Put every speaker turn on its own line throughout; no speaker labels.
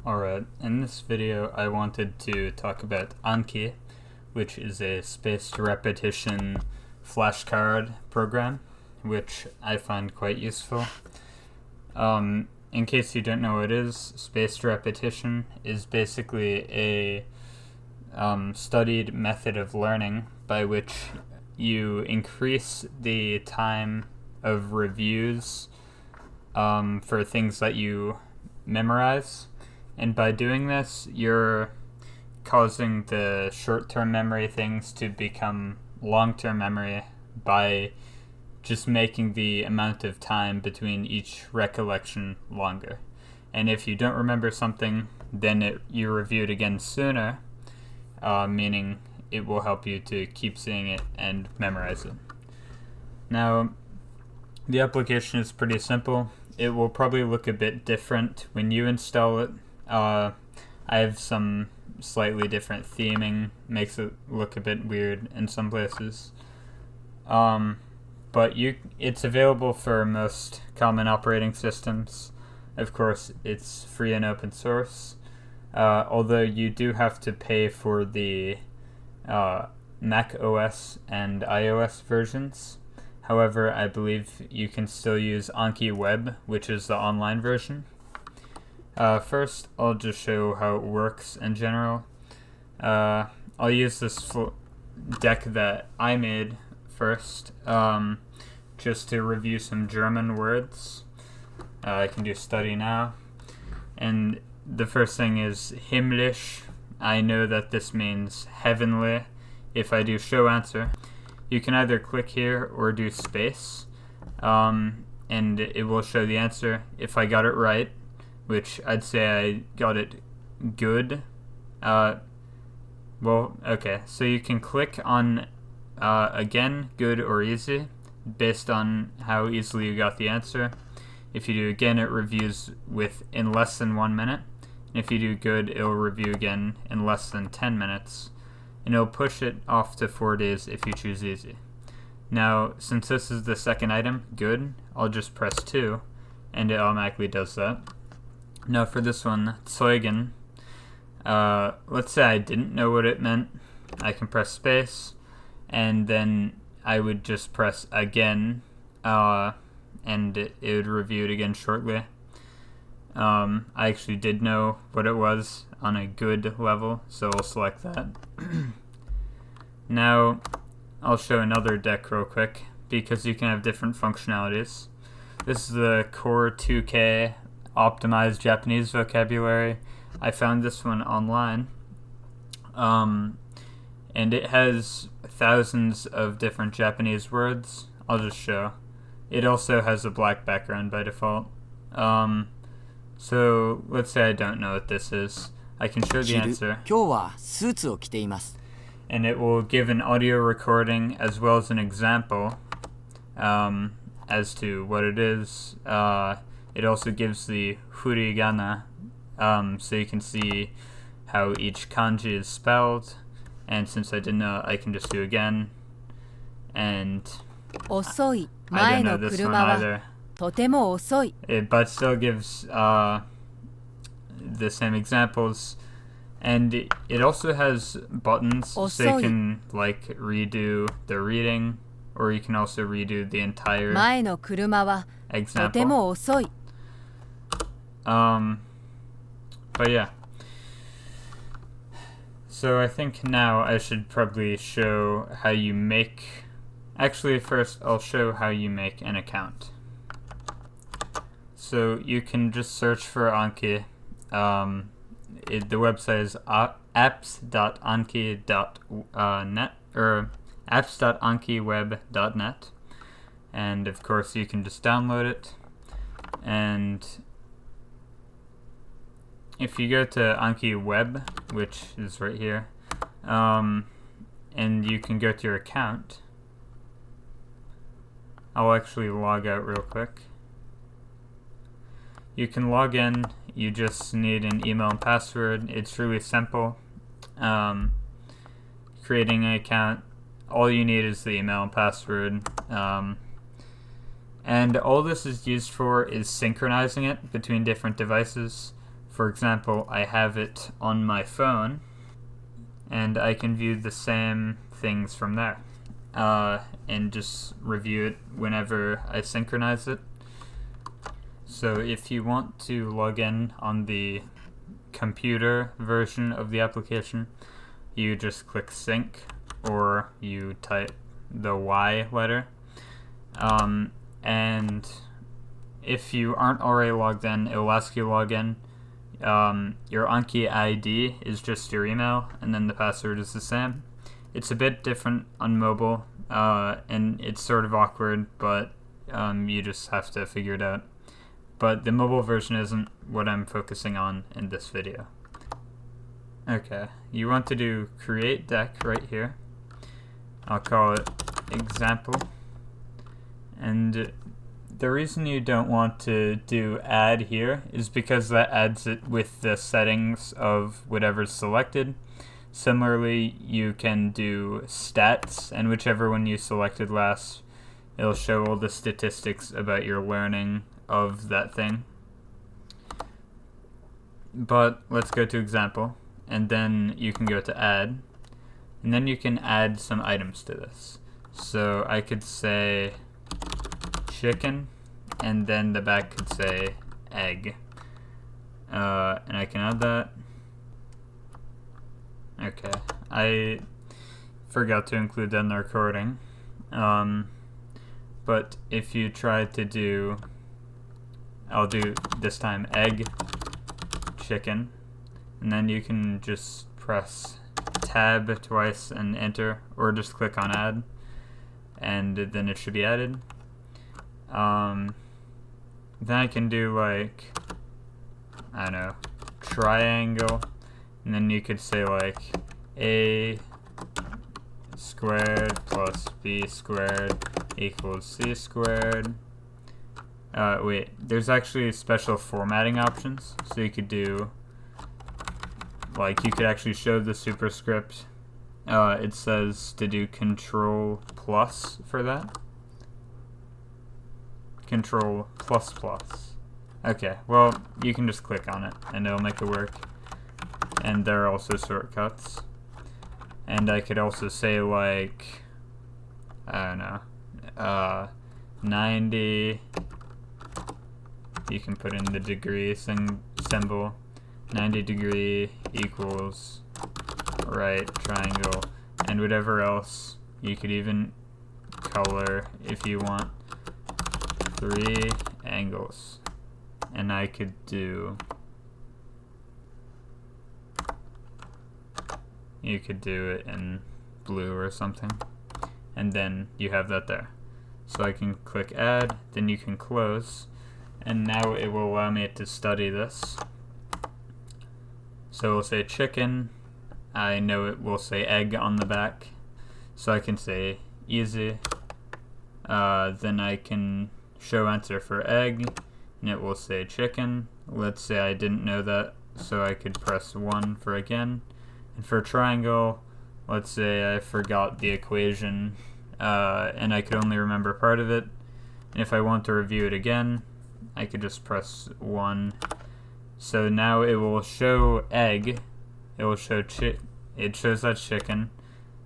Alright, in this video I wanted to talk about Anki, which is a spaced repetition flashcard program, which I find quite useful. In case you don't know what it is, spaced repetition is basically a studied method of learning by which you increase the time of reviews for things that you memorize. And by doing this, you're causing the short-term memory things to become long-term memory by just making the amount of time between each recollection longer. And if you don't remember something, then you review it again sooner, meaning it will help you to keep seeing it and memorize it. Now, the application is pretty simple. It will probably look a bit different when you install it. I have some slightly different theming, makes it look a bit weird in some places. But it's available for most common operating systems. Of course, it's free and open source, although you do have to pay for the Mac OS and iOS versions. However, I believe you can still use Anki Web, which is the online version. First, I'll just show how it works in general. I'll use this deck that I made first, just to review some German words. I can do study now. And the first thing is himmlisch. I know that this means heavenly. If I do show answer, you can either click here or do space, and it will show the answer. If I got it right, which I'd say I got it good. So you can click on again, good or easy, based on how easily you got the answer. If you do again, it reviews in less than 1 minute. And if you do good, it'll review again in less than 10 minutes. And it'll push it off to 4 days if you choose easy. Now, since this is the second item, good, I'll just press 2, and it automatically does that. Now for this one, Zeugen, let's say I didn't know what it meant. I can press space, and then I would just press again, and it would review it again shortly. I actually did know what it was on a good level, so I'll select that. Now, I'll show another deck real quick, because you can have different functionalities. This is the Core 2K optimized Japanese vocabulary. I found this one online, and it has thousands of different Japanese words. I'll just show. It also has a black background by default. So let's say I don't know what this is. I can show the answer, and it will give an audio recording as well as an example as to what it is. It also gives the furigana, so you can see how each kanji is spelled. And since I didn't know, I can just do again. And I don't know this one either. But still gives the same examples. And it also has buttons, so you can redo the reading, or you can also redo the entire example. But yeah. So I think now I should probably show how you make... Actually, first I'll show how you make an account. So you can just search for Anki. The website is apps.anki.net or apps.ankiweb.net, and of course you can just download it. And if you go to Anki Web, which is right here, and you can go to your account. I'll actually log out real quick. You can log in. You just need an email and password. It's really simple. Creating an account, all you need is the email and password. And all this is used for is synchronizing it between different devices. For example, I have it on my phone, and I can view the same things from there, and just review it whenever I synchronize it. So if you want to log in on the computer version of the application, you just click sync, or you type the Y letter. And if you aren't already logged in, it will ask you to log in. Your Anki ID is just your email, and then the password is the same. It's a bit different on mobile, and it's sort of awkward, but you just have to figure it out. But the mobile version isn't what I'm focusing on in this video. Okay, you want to do create deck right here. I'll call it example. And the reason you don't want to do add here is because that adds it with the settings of whatever's selected. Similarly, you can do stats, and whichever one you selected last, it'll show all the statistics about your learning of that thing. But let's go to example, and then you can go to add, and then you can add some items to this. So I could say chicken, and then the back could say egg, and I can add that. Okay, I forgot to include that in the recording, but if you try to do, I'll do this time egg, chicken, and then you can just press tab twice and enter, or just click on add, and then it should be added. Then I can do like, I don't know, triangle, and then you could say like a squared plus b squared equals c squared. Wait, there's actually special formatting options, so you could do, like, you could actually show the superscript. It says to do control plus for that. Control plus plus. Okay, well, you can just click on it and it'll make it work. And there are also shortcuts. And I could also say like, I don't know, 90, you can put in the degree symbol, 90 degree equals right triangle, and whatever else. You could even color if you want 3 angles, and I could do, you could do it in blue or something, and then you have that there. So I can click add, then you can close, and now it will allow me to study this. So we'll say chicken, I know it will say egg on the back, so I can say easy, then I can show answer for egg, and it will say chicken. Let's say I didn't know that, so I could press 1 for again. And for triangle, let's say I forgot the equation, and I could only remember part of it. And if I want to review it again, I could just press 1. So now it will show egg, it will show it shows that chicken,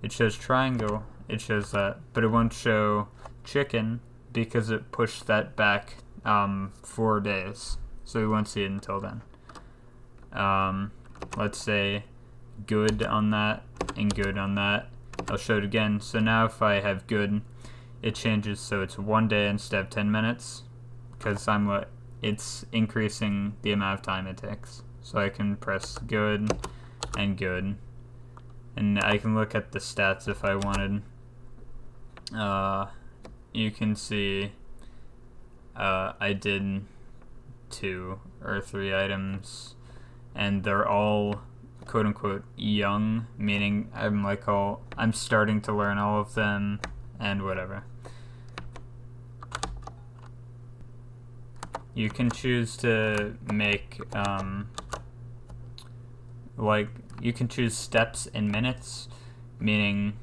it shows triangle, it shows that, but it won't show chicken because it pushed that back 4 days, so we won't see it until then. Let's say good on that and good on that. I'll show it again. So now if I have good, it changes so it's 1 day instead of 10 minutes because it's increasing the amount of time it takes. So I can press good and good, and I can look at the stats if I wanted. You can see I did 2 or 3 items, and they're all quote-unquote young, meaning I'm starting to learn all of them and whatever. You can choose to make you can choose steps in minutes, meaning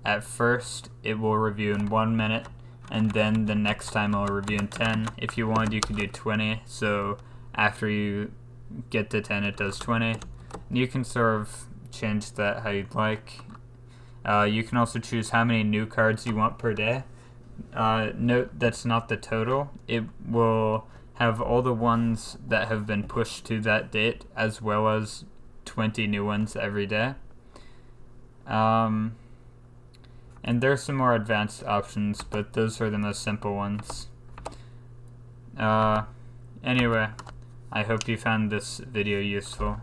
at first it will review in 1 minute, and then the next time it'll review in 10. If you wanted, you could do 20, so after you get to 10 it does 20. And you can sort of change that how you'd like. You can also choose how many new cards you want per day. Note that's not the total. It will have all the ones that have been pushed to that date as well as 20 new ones every day. And there's some more advanced options, but those are the most simple ones. Anyway, I hope you found this video useful.